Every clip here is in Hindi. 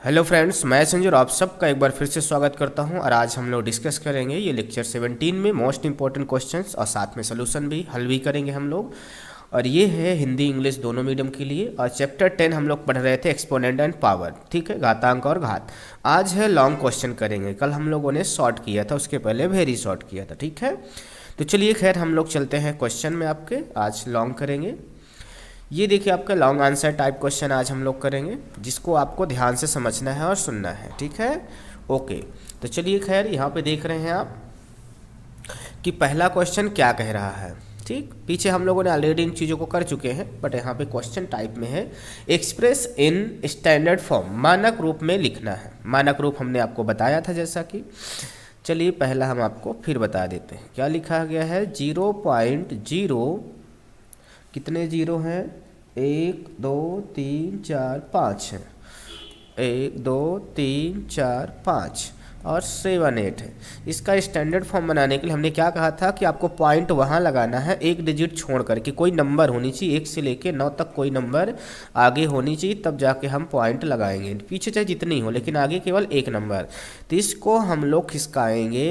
हेलो फ्रेंड्स, मैं संजय और आप सबका एक बार फिर से स्वागत करता हूं। और आज हम लोग डिस्कस करेंगे ये लेक्चर 17 में मोस्ट इंपॉर्टेंट क्वेश्चंस और साथ में सोल्यूशन भी हल भी करेंगे हम लोग। और ये है हिंदी इंग्लिश दोनों मीडियम के लिए। और चैप्टर 10 हम लोग पढ़ रहे थे एक्सपोनेंट एंड पावर, ठीक है, घातांक और घात। आज है लॉन्ग क्वेश्चन करेंगे। कल हम लोगों ने शॉर्ट किया था, उसके पहले वेरी शॉर्ट किया था, ठीक है। तो चलिए खैर हम लोग चलते हैं क्वेश्चन में आपके। आज लॉन्ग करेंगे। ये देखिए आपका लॉन्ग आंसर टाइप क्वेश्चन आज हम लोग करेंगे, जिसको आपको ध्यान से समझना है और सुनना है, ठीक है। ओके, तो चलिए खैर यहाँ पे देख रहे हैं आप कि पहला क्वेश्चन क्या कह रहा है। ठीक, पीछे हम लोगों ने ऑलरेडी इन चीज़ों को कर चुके हैं, बट यहाँ पे क्वेश्चन टाइप में है एक्सप्रेस इन स्टैंडर्ड फॉर्म, मानक रूप में लिखना है। मानक रूप हमने आपको बताया था जैसा कि, चलिए पहला हम आपको फिर बता देते हैं क्या लिखा गया है। 0.0 कितने जीरो हैं, 1 2 3 4 5 हैं, 1 2 3 4 5 और 7 8 है। इसका स्टैंडर्ड फॉर्म बनाने के लिए हमने क्या कहा था कि आपको पॉइंट वहाँ लगाना है एक डिजिट छोड़ करके, कोई नंबर होनी चाहिए 1 से लेके 9 तक, कोई नंबर आगे होनी चाहिए, तब जाके हम पॉइंट लगाएंगे। पीछे चाहे जितनी हो लेकिन आगे केवल एक नंबर। तो इसको हम लोग खिसकाएंगे,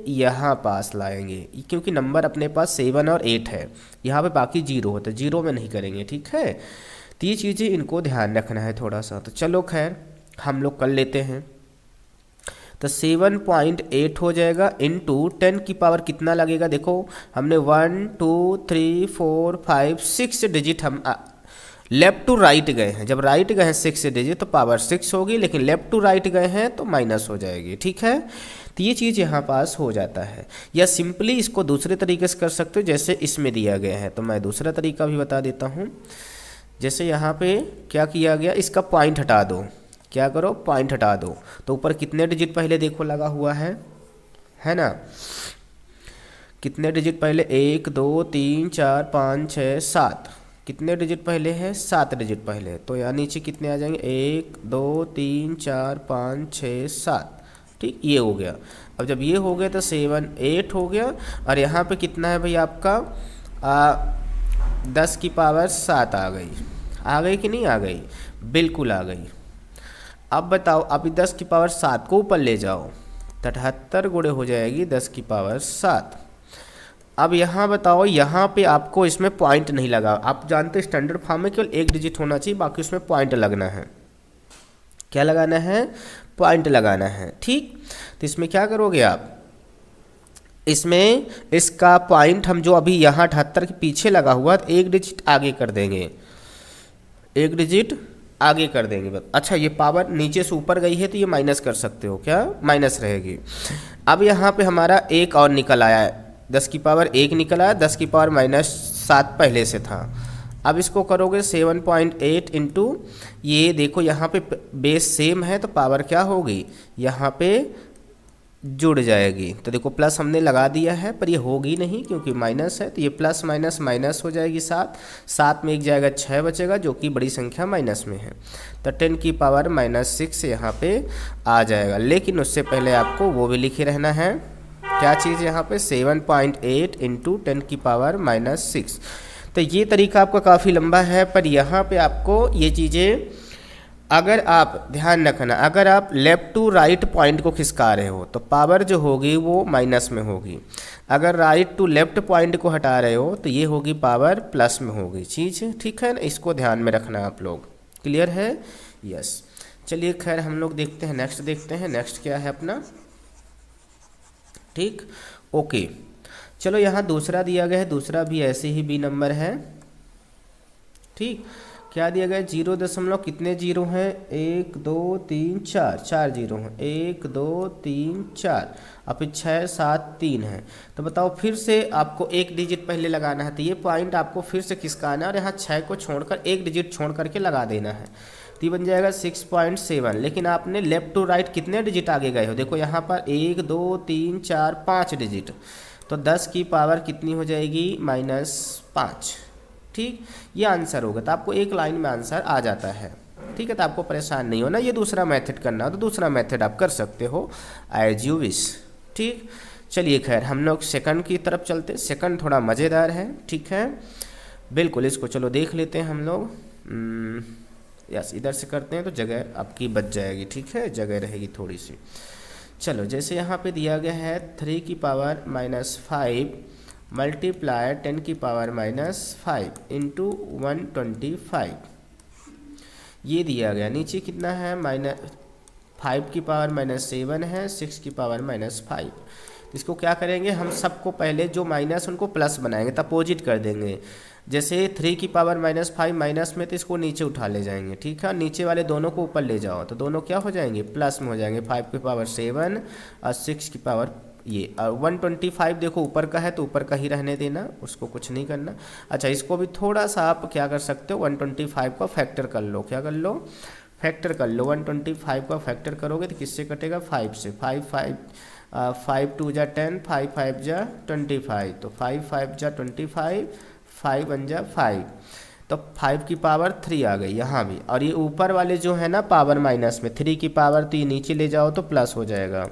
यहाँ पास लाएंगे, क्योंकि नंबर अपने पास 7 और 8 है, यहाँ पे बाकी 0 होता है, 0 में नहीं करेंगे, ठीक है। तो ये चीज़ें इनको ध्यान रखना है थोड़ा सा। तो चलो खैर हम लोग कर लेते हैं। तो 7.8 हो जाएगा इंटू 10 की पावर कितना लगेगा, देखो हमने 1 2 3 4 5 6 डिजिट हम लेफ्ट टू राइट गए हैं। जब राइट गए हैं 6 डिजिट तो पावर 6 होगी, लेकिन लेफ्ट टू राइट गए हैं तो माइनस हो जाएगी, ठीक है। तो ये चीज़ यहाँ पास हो जाता है। या सिंपली इसको दूसरे तरीके से कर सकते हो, जैसे इसमें दिया गया है। तो मैं दूसरा तरीका भी बता देता हूँ। जैसे यहाँ पे क्या किया गया, इसका पॉइंट हटा दो, क्या करो, पॉइंट हटा दो। तो ऊपर कितने डिजिट पहले देखो लगा हुआ है ना, कितने डिजिट पहले, 1 2 3 4 5 6 7, कितने डिजिट पहले है, 7 डिजिट पहले। तो यहाँ नीचे कितने आ जाएंगे, 1 2 3 4 5 6 7, ठीक, ये हो गया। अब जब ये हो गया तो 7 8 हो गया। और यहाँ पे कितना है भाई आपका 10 की पावर 7 आ गई कि नहीं आ गई, बिल्कुल आ गई। अब बताओ, अभी 10 की पावर 7 को ऊपर ले जाओ, 78 गुणे हो जाएगी 10 की पावर 7। अब यहाँ बताओ, यहाँ पे आपको इसमें पॉइंट नहीं लगा। आप जानते हैं स्टैंडर्ड फॉर्म में केवल एक डिजिट होना चाहिए, बाकी उसमें पॉइंट लगना है। क्या लगाना है, पॉइंट लगाना है, ठीक। तो इसमें क्या करोगे आप, इसमें इसका पॉइंट हम जो अभी यहाँ 78 के पीछे लगा हुआ, तो एक डिजिट आगे कर देंगे, एक डिजिट आगे कर देंगे बस। अच्छा, ये पावर नीचे से ऊपर गई है तो ये माइनस कर सकते हो, क्या माइनस रहेगी। अब यहाँ पे हमारा एक और निकल आया है, 10 की पावर 1 निकल आया, 10 की पावर -7 पहले से था। अब इसको करोगे 7.8 इंटू, ये देखो यहाँ पे बेस सेम है तो पावर क्या होगी, यहाँ पे जुड़ जाएगी। तो देखो प्लस हमने लगा दिया है, पर ये होगी नहीं क्योंकि माइनस है। तो ये प्लस माइनस माइनस हो जाएगी 7 में एक जाएगा 6 बचेगा, जो कि बड़ी संख्या माइनस में है। तो 10 की पावर -6 यहाँ पे आ जाएगा। लेकिन उससे पहले आपको वो भी लिखे रहना है, क्या चीज़ यहाँ पे, 7.8 इंटू 10 की पावर -6। तो ये तरीका आपका काफ़ी लंबा है, पर यहाँ पे आपको ये चीज़ें अगर आप ध्यान रखना, अगर आप लेफ्ट टू राइट पॉइंट को खिसका रहे हो तो पावर जो होगी वो माइनस में होगी। अगर राइट टू लेफ्ट पॉइंट को हटा रहे हो तो ये होगी पावर प्लस में होगी चीज़, ठीक है ना। इसको ध्यान में रखना आप लोग, क्लियर है, यस। चलिए खैर हम लोग देखते हैं, नेक्स्ट देखते हैं, नेक्स्ट क्या है अपना, ठीक, ओके। चलो यहाँ दूसरा दिया गया है, दूसरा भी ऐसे ही बी नंबर है, ठीक। क्या दिया गया है, 0 कितने जीरो हैं, 1 2 3 4, 4 जीरो हैं, 1 2 3 4, और फिर 6 7 3 है। तो बताओ फिर से आपको एक डिजिट पहले लगाना है, तो ये पॉइंट आपको फिर से खिसकाना है और यहाँ 6 को छोड़कर एक डिजिट छोड़ करके लगा देना है। तो ये बन जाएगा 6.7। लेकिन आपने लेफ्ट टू राइट कितने डिजिट आगे गए हो, देखो यहाँ पर 1 2 3 4 5 डिजिट, तो 10 की पावर कितनी हो जाएगी, -5, ठीक। ये आंसर होगा। तो आपको एक लाइन में आंसर आ जाता है, ठीक है। तो आपको परेशान नहीं होना, ये दूसरा मेथड करना हो तो दूसरा मेथड आप कर सकते हो, एज यू विश, ठीक। चलिए खैर हम लोग सेकंड की तरफ चलते हैं। सेकंड थोड़ा मज़ेदार है, ठीक है, बिल्कुल। इसको चलो देख लेते हैं हम लोग। यस, इधर से करते हैं तो जगह आपकी बच जाएगी, ठीक है, जगह रहेगी थोड़ी सी। चलो, जैसे यहाँ पे दिया गया है 3 की पावर -5 मल्टीप्लाई 10 की पावर -5 इंटू 125, ये दिया गया। नीचे कितना है, -5 की पावर -7 है, 6 की पावर -5। इसको क्या करेंगे हम, सबको पहले जो माइनस उनको प्लस बनाएंगे, तब अपोजिट कर देंगे। जैसे 3 की पावर -5 माइनस में, तो इसको नीचे उठा ले जाएंगे, ठीक है। नीचे वाले दोनों को ऊपर ले जाओ तो दोनों क्या हो जाएंगे, प्लस में हो जाएंगे। 5 की पावर 7 और 6 की पावर ये, और 125 देखो ऊपर का है तो ऊपर का ही रहने देना, उसको कुछ नहीं करना। अच्छा, इसको भी थोड़ा सा आप क्या कर सकते हो, 125 का फैक्टर कर लो। क्या कर लो, फैक्टर कर लो। 125 का फैक्टर करोगे तो किससे कटेगा, 5 से। 5 2 जा 10, 5 5 जा 25, तो 5 5 जा 25, 5 1 जा 5, तो 5 की पावर 3 आ गई यहाँ भी। और ये ऊपर वाले जो है ना पावर माइनस में, 3 की पावर तो ये नीचे ले जाओ तो प्लस हो जाएगा,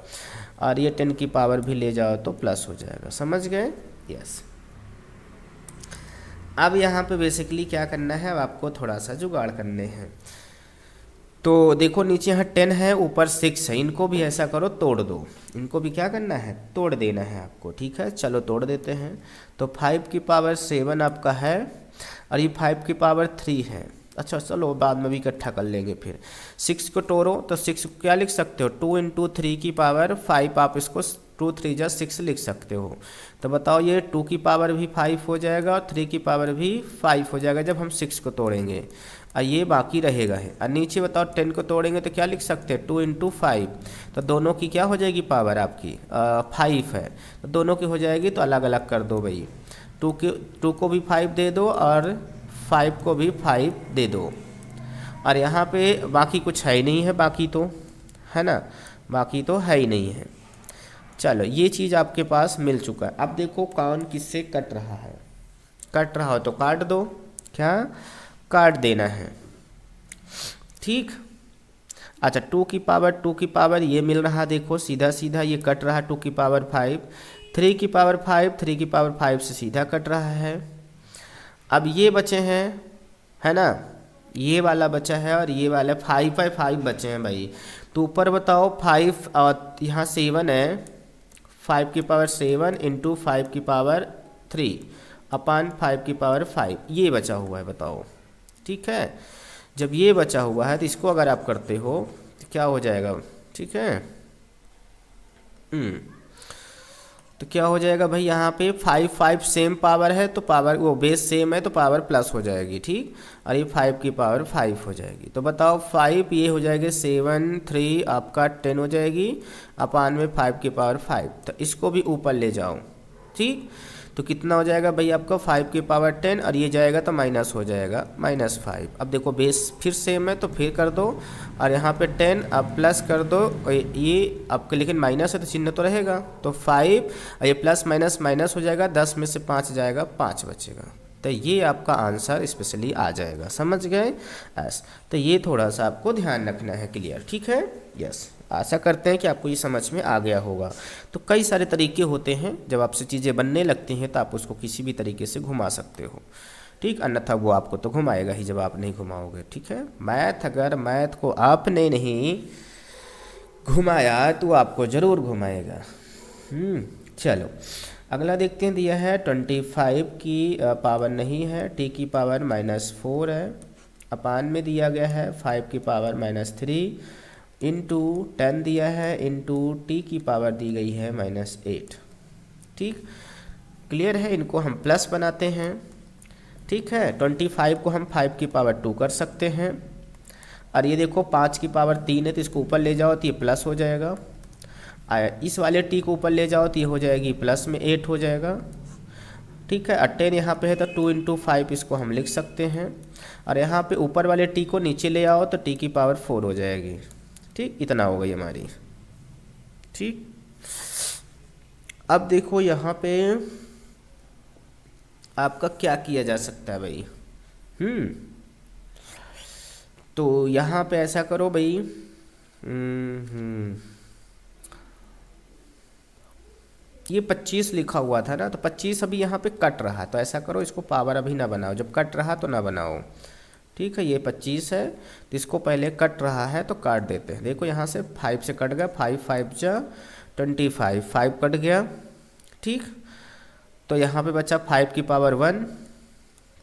और ये 10 की पावर भी ले जाओ तो प्लस हो जाएगा। समझ गए, यस। अब यहाँ पे बेसिकली क्या करना है, अब आपको थोड़ा सा जुगाड़ करने हैं। तो देखो नीचे यहाँ 10 है, ऊपर 6 है, इनको भी ऐसा करो तोड़ दो, इनको भी क्या करना है, तोड़ देना है आपको, ठीक है। चलो तोड़ देते हैं। तो 5 की पावर 7 आपका है, और ये 5 की पावर 3 है। अच्छा चलो बाद में भी इकट्ठा कर लेंगे फिर। 6 को तोड़ो तो 6 को क्या लिख सकते हो, 2 इंटू 3 की पावर 5, आप इसको 2 3 जा 6 लिख सकते हो। तो बताओ ये 2 की पावर भी 5 हो जाएगा और 3 की पावर भी 5 हो जाएगा जब हम 6 को तोड़ेंगे, और ये बाकी रहेगा है। और नीचे बताओ 10 को तोड़ेंगे तो क्या लिख सकते हैं, 2 इंटू 5, तो दोनों की क्या हो जाएगी पावर आपकी 5 है, तो दोनों की हो जाएगी, तो अलग अलग कर दो भाई। 2 को भी 5 दे दो और 5 को भी 5 दे दो। और यहाँ पे बाकी कुछ है ही नहीं है, बाकी तो है ना, बाकी तो है ही नहीं है। चलो ये चीज़ आपके पास मिल चुका है। अब देखो कौन किससे कट रहा है, कट रहा हो तो काट दो, क्या काट देना है, ठीक। अच्छा 2 की पावर ये मिल रहा, देखो सीधा सीधा ये कट रहा, 2 की पावर 5, 3 की पावर 5, 3 की पावर 5 से सीधा कट रहा है। अब ये बचे हैं, है ना, ये वाला बचा है और ये वाला 5 5 बचे हैं भाई। तो ऊपर बताओ 5 और यहाँ 7 है, 5 की पावर 7 इंटू 5 की पावर 3 अपान 5 की पावर 5, ये बचा हुआ है, बताओ, ठीक है। जब ये बचा हुआ है तो इसको अगर आप करते हो तो क्या हो जाएगा, ठीक है। तो क्या हो जाएगा भाई, यहाँ पे 5 5 सेम पावर है तो पावर वो बेस सेम है तो पावर प्लस हो जाएगी, ठीक। और ये 5 की पावर 5 हो जाएगी। तो बताओ 5 ये हो जाएगा 7 3 आपका 10 हो जाएगी अपान में 5 की पावर 5, तो इसको भी ऊपर ले जाओ, ठीक। तो कितना हो जाएगा भाई आपका 5 की पावर 10, और ये जाएगा तो माइनस हो जाएगा -5। अब देखो बेस फिर सेम है तो फिर कर दो, और यहाँ पे 10 अब प्लस कर दो, और ये आपके लेकिन माइनस है तो चिन्ह तो रहेगा, तो 5 और ये प्लस माइनस माइनस हो जाएगा, 10 में से 5 जाएगा, 5 बचेगा। तो ये आपका आंसर स्पेशली आ जाएगा, समझ गए। यस, तो ये थोड़ा सा आपको ध्यान रखना है, क्लियर, ठीक है। यस, आशा करते हैं कि आपको ये समझ में आ गया होगा। तो कई सारे तरीके होते हैं, जब आपसे चीज़ें बनने लगती हैं तो आप उसको किसी भी तरीके से घुमा सकते हो, ठीक। अन्यथा वो आपको तो घुमाएगा ही जब आप नहीं घुमाओगे, ठीक है। अगर मैथ को आपने नहीं घुमाया तो आपको ज़रूर घुमाएगा। चलो अगला देखते हैं, दिया है 25 की पावर नहीं है, t की पावर -4 है, अपान में दिया गया है 5 की पावर -3 इंटू 10 दिया है, इंटू t की पावर दी गई है -8, ठीक। क्लियर है, इनको हम प्लस बनाते हैं, ठीक है। 25 को हम 5 की पावर 2 कर सकते हैं, और ये देखो 5 की पावर 3 है तो इसको ऊपर ले जाओ तो ये प्लस हो जाएगा, इस वाले t को ऊपर ले जाओ तो ये हो जाएगी प्लस में 8 हो जाएगा, ठीक है। 10 यहाँ पे है तो 2 इंटू 5 इसको हम लिख सकते हैं, और यहाँ पे ऊपर वाले t को नीचे ले आओ तो t की पावर 4 हो जाएगी, ठीक। इतना हो गई हमारी, ठीक। अब देखो यहाँ पे आपका क्या किया जा सकता है भाई, तो यहाँ पे ऐसा करो भाई, ये 25 लिखा हुआ था ना, तो 25 अभी यहाँ पे कट रहा, तो ऐसा करो इसको पावर अभी ना बनाओ, जब कट रहा तो ना बनाओ, ठीक है, ये 25 है, तो इसको पहले कट रहा है तो काट देते हैं। देखो यहाँ से 5 से कट गया, 5 5 जा 25, 5 कट गया। ठीक, तो यहाँ पे बचा 5 की पावर 1,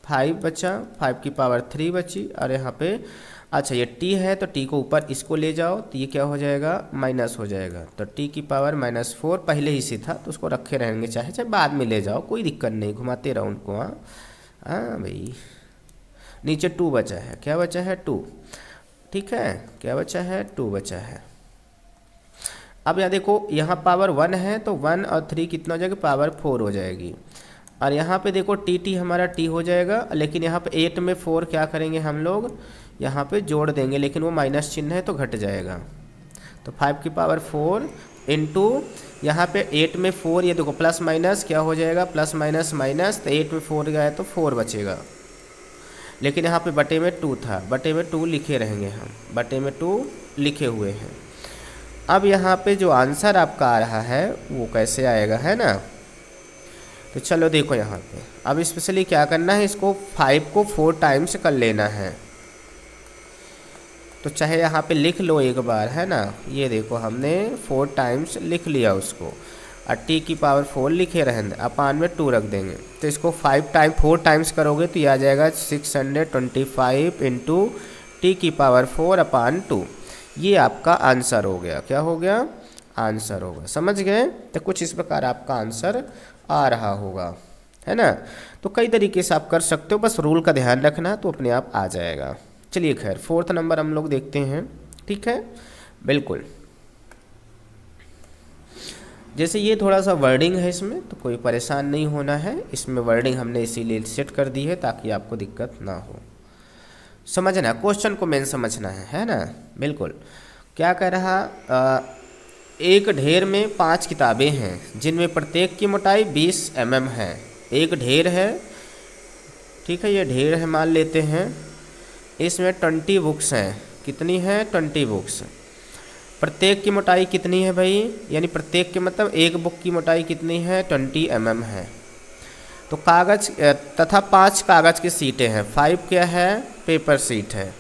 5 बचा, 5 की पावर 3 बची, और यहाँ पे अच्छा ये t है तो t को ऊपर इसको ले जाओ तो ये क्या हो जाएगा, माइनस हो जाएगा। तो t की पावर -4 पहले ही से था तो उसको रखे रहेंगे, चाहे बाद में ले जाओ, कोई दिक्कत नहीं, घुमाते रहो उनको। हाँ भाई, नीचे 2 बचा है, क्या बचा है 2, ठीक है, क्या बचा है 2 बचा है। अब यहाँ देखो, यहाँ पावर 1 है तो 1 और 3 कितना हो जाएगा, पावर 4 हो जाएगी। और यहाँ पे देखो टी हमारा t हो जाएगा, लेकिन यहाँ पे 8 में 4 क्या करेंगे हम लोग, यहाँ पे जोड़ देंगे, लेकिन वो माइनस चिन्ह है तो घट जाएगा। तो 5 की पावर 4 इंटू यहाँ पे 8 में 4, ये देखो प्लस माइनस क्या हो जाएगा, प्लस माइनस माइनस, तो 8 में 4 गया तो 4 बचेगा, लेकिन यहाँ पे बटे में 2 था, बटे में 2 लिखे रहेंगे हम, बटे में 2 लिखे हुए हैं। अब यहाँ पे जो आंसर आपका आ रहा है वो कैसे आएगा, है ना। तो चलो देखो यहाँ पे, अब स्पेशली क्या करना है, इसको 5 को 4 टाइम्स कर लेना है। तो चाहे यहाँ पे लिख लो एक बार, है ना, ये देखो हमने 4 टाइम्स लिख लिया उसको, और t की पावर 4 लिखे रहेंगे, अपान में 2 रख देंगे। तो इसको 4 टाइम्स करोगे तो ये आ जाएगा 625 इंटू टी की पावर 4 अपान 2। ये आपका आंसर हो गया, क्या हो गया, आंसर होगा, समझ गए। तो कुछ इस प्रकार आपका आंसर आ रहा होगा, है ना। तो कई तरीके से आप कर सकते हो, बस रूल का ध्यान रखना तो अपने आप आ जाएगा। चलिए खैर, 4th नंबर हम लोग देखते हैं, ठीक है, बिल्कुल। जैसे ये थोड़ा सा वर्डिंग है इसमें, तो कोई परेशान नहीं होना है, इसमें वर्डिंग हमने इसीलिए सेट कर दी है ताकि आपको दिक्कत ना हो। समझना, क्वेश्चन को मेन समझना है ना, बिल्कुल। क्या कह रहा, एक ढेर में 5 किताबें हैं जिनमें प्रत्येक की मोटाई 20 mm है। एक ढेर है, ठीक है, ये ढेर है मान लेते हैं, इसमें 20 बुक्स हैं, कितनी है 20 बुक्स। प्रत्येक की मोटाई कितनी है भाई, यानी प्रत्येक के मतलब एक बुक की मोटाई कितनी है 20 mm है। तो कागज़ तथा 5 कागज़ की सीटें हैं, 5 क्या है, पेपर सीट है,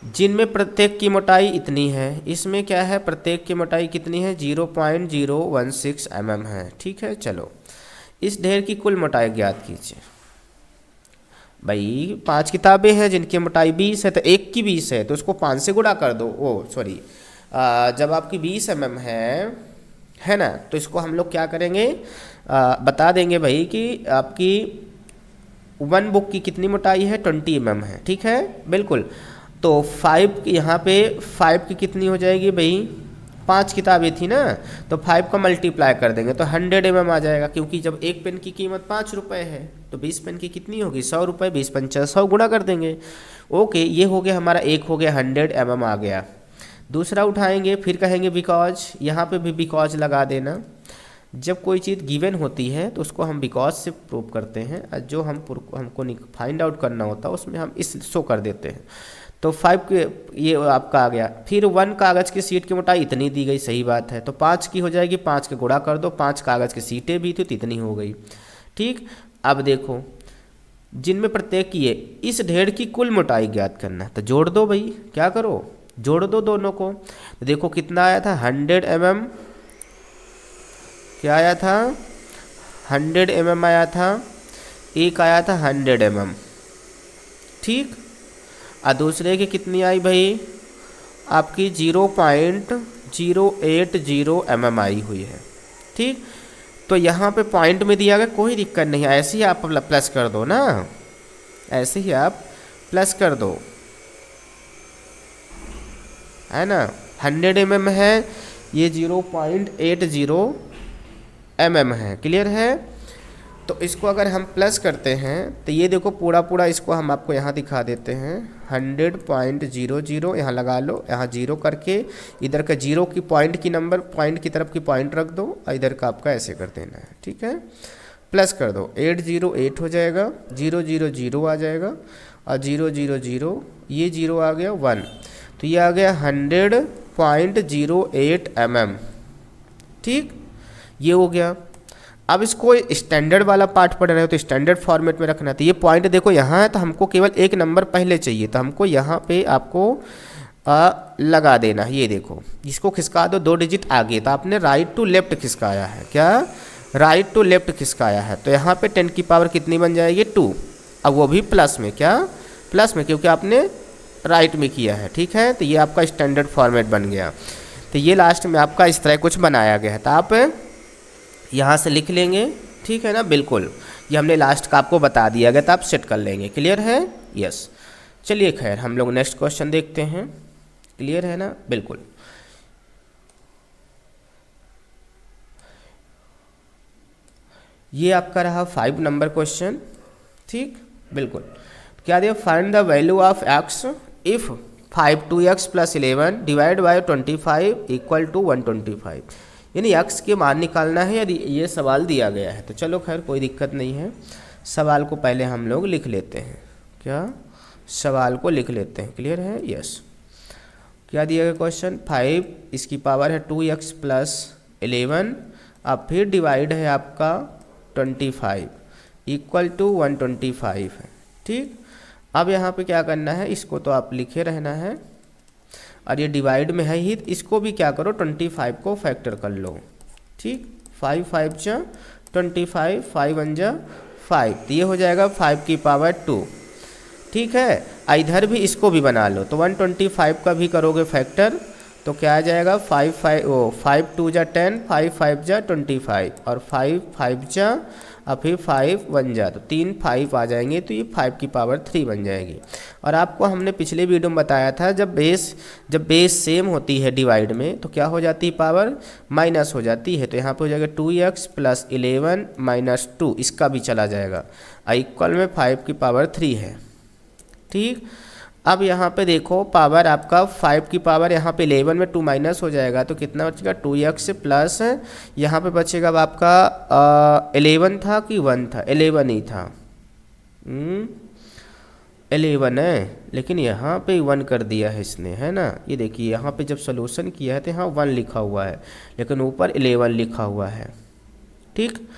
जिनमें प्रत्येक की मोटाई इतनी है। इसमें क्या है, प्रत्येक की मोटाई कितनी है, 0.016 mm है, ठीक है। चलो इस ढेर की कुल मोटाई ज्ञात कीजिए। भाई 5 किताबें हैं जिनकी मोटाई 20 है, तो एक की 20 है तो उसको 5 से गुणा कर दो। सॉरी, जब आपकी 20 mm है ना, तो इसको हम लोग क्या करेंगे, बता देंगे भाई कि आपकी 1 बुक की कितनी मोटाई है, 20 mm है, ठीक है, बिल्कुल। तो 5 यहाँ पे 5 की कितनी हो जाएगी भाई, 5 किताबें थी ना, तो 5 का मल्टीप्लाई कर देंगे तो 100 mm आ जाएगा, क्योंकि जब एक पेन की कीमत 5 रुपये है तो 20 पेन की कितनी होगी, 100 रुपये, 20 पंचा 100 गुणा कर देंगे। ओके, ये हो गया हमारा, एक हो गया 100 mm आ गया। दूसरा उठाएंगे, फिर कहेंगे बिकॉज, यहाँ पे भी बिकॉज लगा देना। जब कोई चीज़ गिवन होती है तो उसको हम बिकॉज से प्रूव करते हैं, और जो हमको फाइंड आउट करना होता है उसमें हम इस शो कर देते हैं। तो 5 के ये आपका आ गया। फिर 1 कागज़ की सीट की मोटाई इतनी दी गई, सही बात है, तो 5 की हो जाएगी, 5 के गुणा कर दो, 5 कागज़ की सीटें भी थी तो इतनी हो गई, ठीक। अब देखो, जिनमें प्रत्येक की है, इस ढेर की कुल मोटाई ज्ञात करना है, तो जोड़ दो भाई, क्या करो, जोड़ दो दोनों को। तो देखो कितना आया था, 100 mm, क्या आया था, 100 mm आया था, एक आया था 100 mm, ठीक। और दूसरे की कितनी आई भाई, आपकी 0.080 mm आई हुई है, ठीक। तो यहाँ पे पॉइंट में दिया गया, कोई दिक्कत नहीं, ऐसे ही आप प्लस कर दो ना, ऐसे ही आप प्लस कर दो, है ना। 100 mm है, ये 0.80 mm है, क्लियर है। तो इसको अगर हम प्लस करते हैं तो ये देखो पूरा पूरा इसको हम आपको यहाँ दिखा देते हैं, 100.00 यहाँ लगा लो, यहाँ 0 करके इधर का 0 की पॉइंट की नंबर, पॉइंट की तरफ की पॉइंट रख दो, और इधर का आपका ऐसे कर देना है, ठीक है। प्लस कर दो, 808 हो जाएगा, 000 आ जाएगा, और 000 ये 0 आ गया 1, तो ये आ गया 100.08 mm, ठीक, ये हो गया। अब इसको स्टैंडर्ड वाला पार्ट पढ़ रहे हो तो स्टैंडर्ड फॉर्मेट में रखना है। तो ये पॉइंट देखो यहाँ है, तो हमको केवल एक नंबर पहले चाहिए, तो हमको यहाँ पे आपको लगा देना है। ये देखो इसको खिसका दो 2 डिजिट आगे, तो आपने राइट टू लेफ्ट खिसकाया है। क्या? राइट टू लेफ्ट खिसकाया है। तो यहाँ पे 10 की पावर कितनी बन जाएगी? 2। अब वो भी प्लस में। क्या? प्लस में, क्योंकि आपने राइट में किया है। ठीक है, तो ये आपका स्टैंडर्ड फॉर्मेट बन गया। तो ये लास्ट में आपका इस तरह कुछ बनाया गया है, तो आप यहाँ से लिख लेंगे। ठीक है ना, बिल्कुल ये हमने लास्ट का आपको बता दिया गया, तो आप सेट कर लेंगे। क्लियर है? यस। चलिए खैर हम लोग नेक्स्ट क्वेश्चन देखते हैं। क्लियर है ना? बिल्कुल। ये आपका रहा 5 नंबर क्वेश्चन। ठीक, बिल्कुल। क्या दिया? Find the value of x if 5 2x + 11 divide by 25 equal to 125। यानी एक्स के मान निकालना है, यदि ये सवाल दिया गया है। तो चलो खैर कोई दिक्कत नहीं है, सवाल को पहले हम लोग लिख लेते हैं। क्या? सवाल को लिख लेते हैं। क्लियर है? यस। क्या दिया गया क्वेश्चन? 5 इसकी पावर है 2x + 11, अब फिर डिवाइड है आपका 25 इक्वल टू 125 है। ठीक, अब यहाँ पे क्या करना है, इसको तो आप लिखे रहना है, और ये डिवाइड में है ही, इसको भी क्या करो 25 को फैक्टर कर लो। ठीक, 5 5 जा 25, 5 1 जा 5, तो ये हो जाएगा 5 की पावर 2। ठीक है, इधर भी इसको भी बना लो, तो 125 का भी करोगे फैक्टर, तो क्या आ जाएगा 5 2 जा 10, 5 5 जा 25, और 5 5 जा और फिर 5 1 जा, तो 3 5 आ जाएंगे, तो ये 5 की पावर 3 बन जाएगी। और आपको हमने पिछले वीडियो में बताया था, जब बेस सेम होती है डिवाइड में, तो क्या हो जाती है? पावर माइनस हो जाती है। तो यहाँ पे हो जाएगा 2x + 11 - 2, इसका भी चला जाएगा, इक्वल में 5 की पावर 3 है। ठीक, अब यहाँ पे देखो पावर आपका 5 की पावर यहाँ पे 11 में 2 माइनस हो जाएगा, तो कितना बचेगा? 2x प्लस यहाँ पे बचेगा अब आपका 11 था कि 1 था? 11 ही था। 11 है, लेकिन यहाँ पे 1 कर दिया है इसने, है ना। ये देखिए यहाँ पे जब सोल्यूशन किया है तो यहाँ 1 लिखा हुआ है, लेकिन ऊपर 11 लिखा हुआ है। ठीक,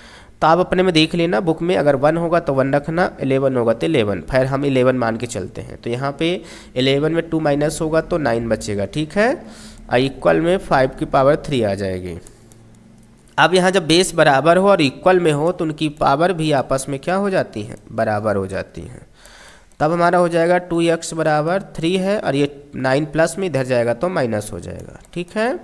तो आप अपने में देख लेना बुक में, अगर 1 होगा तो 1 रखना, 11 होगा तो 11, फिर हम 11 मान के चलते हैं। तो यहाँ पे 11 में 2 माइनस होगा तो 9 बचेगा। ठीक है, इक्वल में 5 की पावर 3 आ जाएगी। अब यहाँ जब बेस बराबर हो और इक्वल में हो तो उनकी पावर भी आपस में क्या हो जाती हैं? बराबर हो जाती हैं। तब हमारा हो जाएगा 2x = 3 है, और ये 9 प्लस में इधर जाएगा तो माइनस हो जाएगा। ठीक है,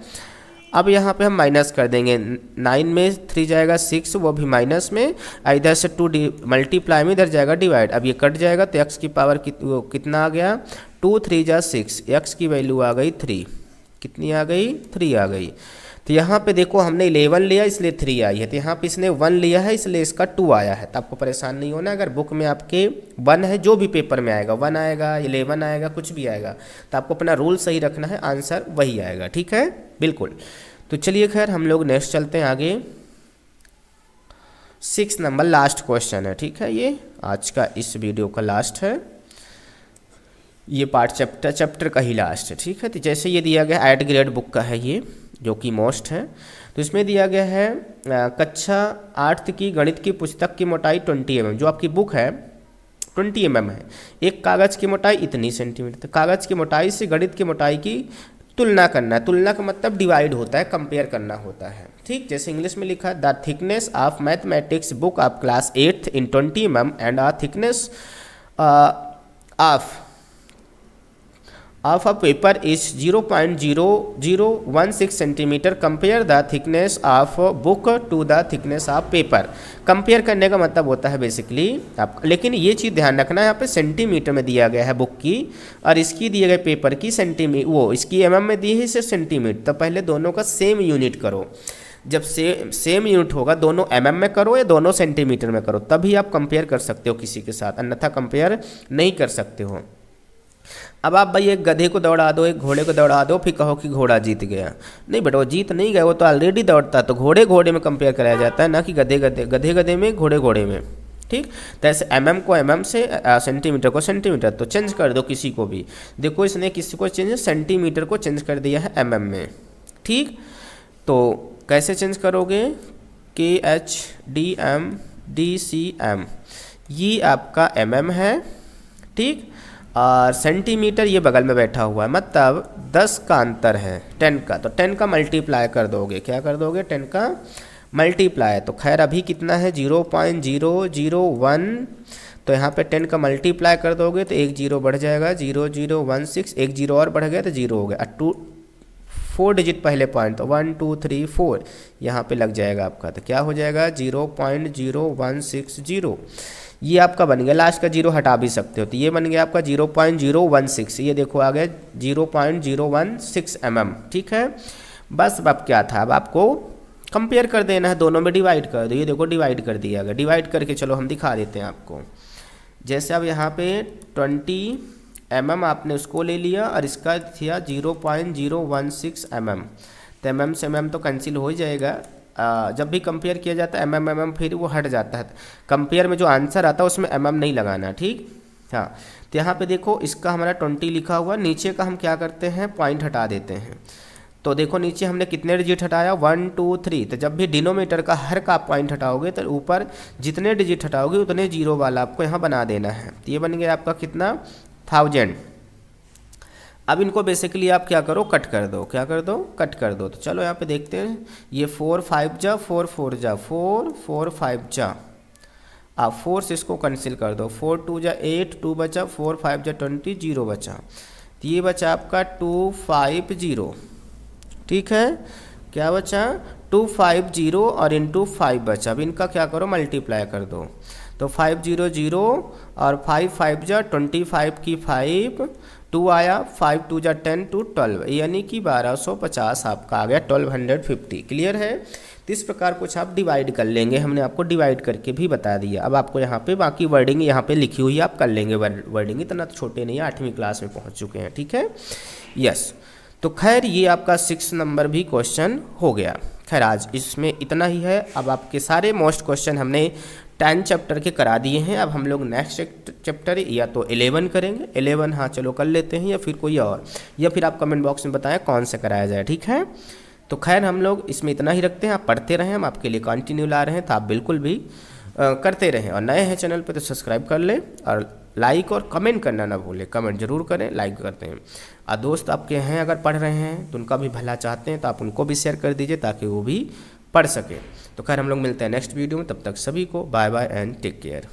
अब यहाँ पे हम माइनस कर देंगे, 9 में 3 जाएगा 6, वो भी माइनस में, इधर से 2 मल्टीप्लाई में इधर जाएगा डिवाइड, अब ये कट जाएगा, तो x की पावर कितना आ गया? 2 3 जा 6, x की वैल्यू आ गई 3। कितनी आ गई? 3 आ गई। तो यहाँ पे देखो हमने 11 लिया इसलिए 3 आई है, तो यहाँ पे इसने 1 लिया है इसलिए इसका 2 आया है। तो आपको परेशान नहीं होना, अगर बुक में आपके 1 है, जो भी पेपर में आएगा 1 आएगा, 11 आएगा, कुछ भी आएगा, तो आपको अपना रूल सही रखना है, आंसर वही आएगा। ठीक है, बिल्कुल। तो चलिए खैर हम लोग नेक्स्ट चलते हैं आगे। 6 नंबर लास्ट क्वेश्चन है। ठीक है, ये आज का इस वीडियो का लास्ट है, ये पार्ट चैप्टर का ही लास्ट है। ठीक है, तो जैसे ये दिया गया 8 ग्रेड बुक का है ये, जो कि मोस्ट है, तो इसमें दिया गया है कक्षा 8 की गणित की पुस्तक की मोटाई 20 mm, जो आपकी बुक है 20 mm है, एक कागज़ की मोटाई इतनी सेंटीमीटर, तो कागज़ की मोटाई से गणित की मोटाई की तुलना करना है। तुलना का मतलब डिवाइड होता है, कंपेयर करना होता है। ठीक, जैसे इंग्लिश में लिखा, the thickness of mathematics book of class 8 in 20 mm and a thickness of a paper is 0.0016 centimeter. Compare the thickness of book to the thickness of paper. Compare करने का मतलब होता है बेसिकली आप, लेकिन ये चीज़ ध्यान रखना है, यहाँ पे सेंटीमीटर में दिया गया है बुक की, और इसकी दिए गए पेपर की इसकी mm में दी है, इसे सेंटीमीटर। तो पहले दोनों का सेम यूनिट करो, जब सेम यूनिट होगा दोनों mm में करो या दोनों सेंटीमीटर में करो, तभी आप कंपेयर कर सकते हो किसी के साथ, अन्यथा कंपेयर नहीं कर सकते हो। अब आप भाई एक गधे को दौड़ा दो, एक घोड़े को दौड़ा दो, फिर कहो कि घोड़ा जीत गया, नहीं बेटा वो जीत नहीं गया, वो तो ऑलरेडी दौड़ता, तो घोड़े में कंपेयर कराया जाता है, ना कि गधे में, घोड़े में। ठीक, तो ऐसे mm को mm से, सेंटीमीटर को सेंटीमीटर, तो चेंज कर दो किसी को भी। देखो इसने किसी को चेंज सेंटीमीटर को चेंज कर दिया है mm में। ठीक, तो कैसे चेंज करोगे? kh/dm/dcm, ये आपका mm है, ठीक। और सेंटीमीटर ये बगल में बैठा हुआ है, मतलब 10 का अंतर है 10 का, तो 10 का मल्टीप्लाई कर दोगे, क्या कर दोगे 10 का मल्टीप्लाई। तो खैर अभी कितना है 0.001, तो यहाँ पे 10 का मल्टीप्लाई कर दोगे तो एक जीरो बढ़ जाएगा 0016, एक जीरो और बढ़ गया तो जीरो हो गया। 4 डिजिट पहले पॉइंट, तो 1 2 3 4 यहाँ पे लग जाएगा आपका, तो क्या हो जाएगा 0.0160। ये आपका बन गया, लास्ट का जीरो हटा भी सकते हो, तो ये बन गया आपका 0.016, ये देखो आ गया 0.016 mm, ठीक है। बस अब क्या था, अब आपको कंपेयर कर देना है, दोनों में डिवाइड कर दो, ये देखो डिवाइड कर दिया गया। डिवाइड करके चलो हम दिखा देते हैं आपको। जैसे अब यहाँ पे 20 mm आपने उसको ले लिया और इसका था 0.016 mm, तो mm से mm तो कैंसिल हो ही जाएगा। जब भी कंपेयर किया जाता है mm फिर वो हट जाता है, कंपेयर में जो आंसर आता है उसमें mm नहीं लगाना, ठीक। हाँ, तो यहाँ पे देखो इसका हमारा 20 लिखा हुआ, नीचे का हम क्या करते हैं पॉइंट हटा देते हैं। तो देखो नीचे हमने कितने डिजिट हटाया 1 2 3, तो जब भी डिनोमीटर का हर का पॉइंट हटाओगे तो ऊपर जितने डिजिट हटाओगे उतने जीरो वाला आपको यहाँ बना देना है। तो ये बन गया आपका कितना 1000। अब इनको बेसिकली आप क्या करो कट कर दो, क्या कर दो कट कर दो। तो चलो यहाँ पे देखते हैं, ये 4 5 जा 4 4 जा 4 4 5 जा, आप 4 से इसको कैंसिल कर दो, 4 2 जा 8 2 बचा, 4 5 जा 20 0 बचा, तो ये बचा आपका 250, ठीक है। क्या बचा 250 और इंटू 5 बचा। अब इनका क्या करो मल्टीप्लाई कर दो, तो 500 और 5 5 जा 25 की 5 2 आया, 5 2 जा 10 2 12, यानी कि 1250 आपका आ गया 1250। क्लियर है। तो इस प्रकार कुछ आप डिवाइड कर लेंगे, हमने आपको डिवाइड करके भी बता दिया। अब आपको यहाँ पे बाकी वर्डिंग यहाँ पे लिखी हुई है, आप कर लेंगे। वर्डिंग इतना तो छोटे नहीं है, 8वीं क्लास में पहुँच चुके हैं, ठीक है। यस, तो खैर ये आपका 6 नंबर भी क्वेश्चन हो गया। खैर आज इसमें इतना ही है। अब आपके सारे मोस्ट क्वेश्चन हमने 10 चैप्टर के करा दिए हैं। अब हम लोग नेक्स्ट चैप्टर या तो 11 करेंगे, 11 हाँ चलो कर लेते हैं, या फिर कोई और, या फिर आप कमेंट बॉक्स में बताएं कौन से कराया जाए, ठीक है। तो खैर हम लोग इसमें इतना ही रखते हैं, आप पढ़ते रहें, हम आपके लिए कंटिन्यू ला रहे हैं, तो आप बिल्कुल भी करते रहें। और नए हैं चैनल पर तो सब्सक्राइब कर लें, और लाइक और कमेंट करना ना भूलें, कमेंट जरूर करें, लाइक करते हैं। और दोस्त आपके हैं अगर पढ़ रहे हैं तो उनका भी भला चाहते हैं, तो आप उनको भी शेयर कर दीजिए ताकि वो भी पढ़ सके। तो खैर हम लोग मिलते हैं नेक्स्ट वीडियो में, तब तक सभी को bye bye and take care.